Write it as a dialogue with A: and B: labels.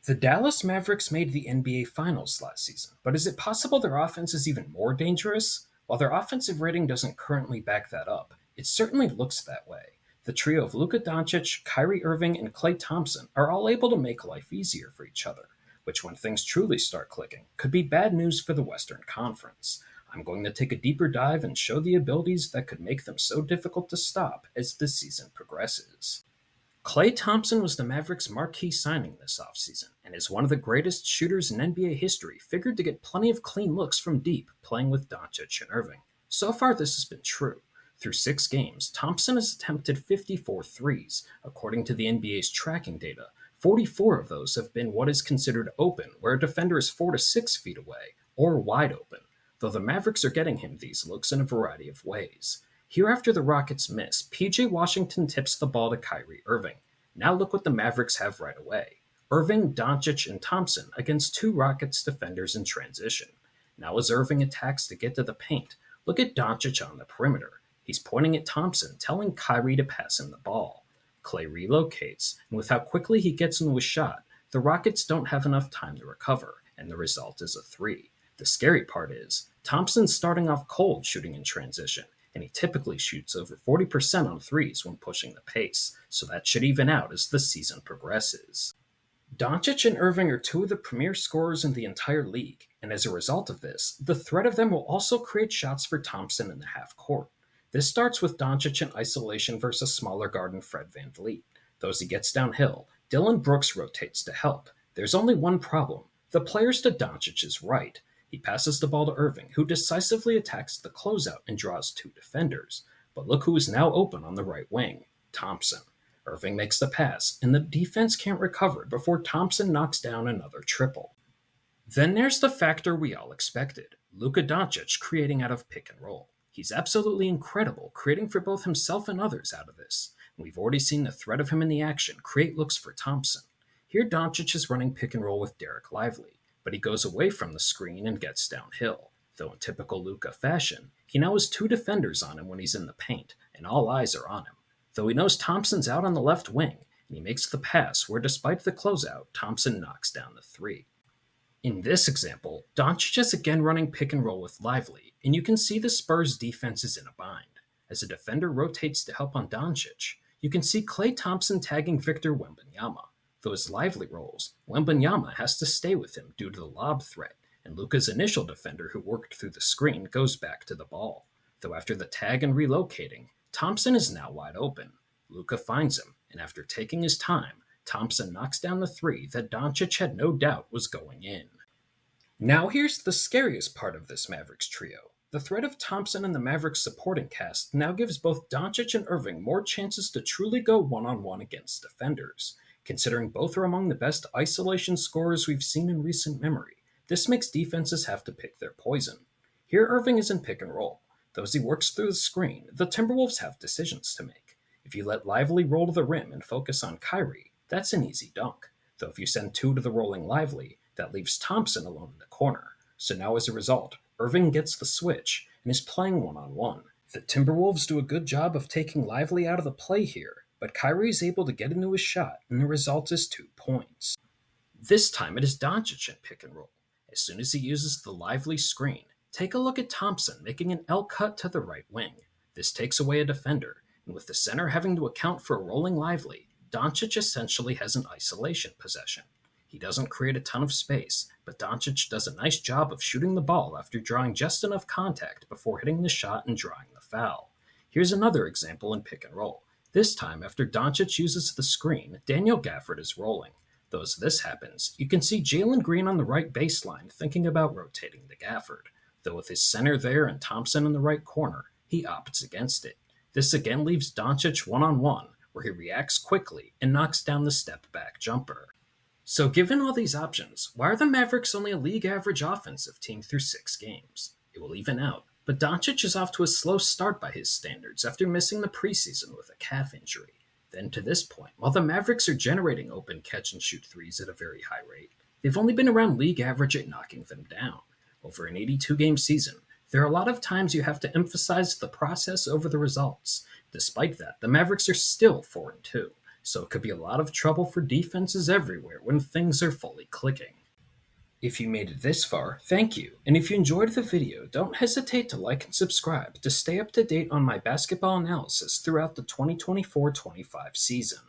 A: The Dallas Mavericks made the NBA Finals last season, but is it possible their offense is even more dangerous? While their offensive rating doesn't currently back that up, it certainly looks that way. The trio of Luca Doncic, Kyrie Irving, and Klay Thompson are all able to make life easier for each other, which, when things truly start clicking, could be bad news for the Western Conference. I'm going to take a deeper dive and show the abilities that could make them so difficult to stop as the season progresses. Klay Thompson was the Mavericks' marquee signing this offseason, and is one of the greatest shooters in NBA history, figured to get plenty of clean looks from deep, playing with Doncic and Irving. So far, this has been true. Through 6 games, Thompson has attempted 54 threes. According to the NBA's tracking data, 44 of those have been what is considered open, where a defender is 4 to 6 feet away, or wide open, though the Mavericks are getting him these looks in a variety of ways. Here, after the Rockets miss, PJ Washington tips the ball to Kyrie Irving. Now look what the Mavericks have right away. Irving, Doncic, and Thompson against 2 Rockets defenders in transition. Now as Irving attacks to get to the paint, look at Doncic on the perimeter. He's pointing at Thompson, telling Kyrie to pass him the ball. Klay relocates, and with how quickly he gets into his shot, the Rockets don't have enough time to recover, and the result is a 3. The scary part is, Thompson's starting off cold shooting in transition, and he typically shoots over 40% on threes when pushing the pace, so that should even out as the season progresses. Doncic and Irving are 2 of the premier scorers in the entire league, and as a result of this, the threat of them will also create shots for Thompson in the half court. This starts with Doncic in isolation versus smaller guard and Fred VanVleet. Though as he gets downhill, Dillon Brooks rotates to help. There's only one problem. The players to Doncic's right. He passes the ball to Irving, who decisively attacks the closeout and draws 2 defenders. But look who is now open on the right wing, Thompson. Irving makes the pass, and the defense can't recover before Thompson knocks down another triple. Then there's the factor we all expected, Luca Donic creating out of pick and roll. He's absolutely incredible, creating for both himself and others out of this. And we've already seen the threat of him in the action create looks for Thompson. Here Doncic is running pick and roll with Derek Lively, but he goes away from the screen and gets downhill. Though in typical Luka fashion, he now has 2 defenders on him when he's in the paint, and all eyes are on him. Though he knows Thompson's out on the left wing, and he makes the pass where, despite the closeout, Thompson knocks down the 3. In this example, Doncic is again running pick and roll with Lively, and you can see the Spurs defense is in a bind. As a defender rotates to help on Doncic, you can see Klay Thompson tagging Victor Wembanyama. Though as Lively rolls, Wembanyama has to stay with him due to the lob threat, and Luka's initial defender who worked through the screen goes back to the ball. Though after the tag and relocating, Thompson is now wide open. Luka finds him, and after taking his time, Thompson knocks down the 3 that Doncic had no doubt was going in. Now here's the scariest part of this Mavericks trio. The threat of Thompson and the Mavericks supporting cast now gives both Doncic and Irving more chances to truly go one-on-one against defenders. Considering both are among the best isolation scorers we've seen in recent memory, this makes defenses have to pick their poison. Here Irving is in pick and roll. Though as he works through the screen, the Timberwolves have decisions to make. If you let Lively roll to the rim and focus on Kyrie, that's an easy dunk. Though if you send 2 to the rolling Lively, that leaves Thompson alone in the corner. So now as a result, Irving gets the switch and is playing one-on-one. The Timberwolves do a good job of taking Lively out of the play here, but Kyrie is able to get into his shot, and the result is 2 points. This time it is Doncic in pick and roll. As soon as he uses the Lively screen, take a look at Thompson making an L cut to the right wing. This takes away a defender, and with the center having to account for a rolling Lively, Doncic essentially has an isolation possession. He doesn't create a ton of space, but Doncic does a nice job of shooting the ball after drawing just enough contact before hitting the shot and drawing the foul. Here's another example in pick and roll. This time, after Doncic uses the screen, Daniel Gafford is rolling. Though as this happens, you can see Jalen Green on the right baseline thinking about rotating to Gafford. Though with his center there and Thompson in the right corner, he opts against it. This again leaves Doncic one-on-one, where he reacts quickly and knocks down the step-back jumper. So given all these options, why are the Mavericks only a league-average offensive team through 6 games? It will even out, but Doncic is off to a slow start by his standards after missing the preseason with a calf injury. Then to this point, while the Mavericks are generating open catch-and-shoot threes at a very high rate, they've only been around league average at knocking them down. Over an 82-game season, there are a lot of times you have to emphasize the process over the results. Despite that, the Mavericks are still 4-2. so it could be a lot of trouble for defenses everywhere when things are fully clicking. If you made it this far, thank you, and if you enjoyed the video, don't hesitate to like and subscribe to stay up to date on my basketball analysis throughout the 2024-25 season.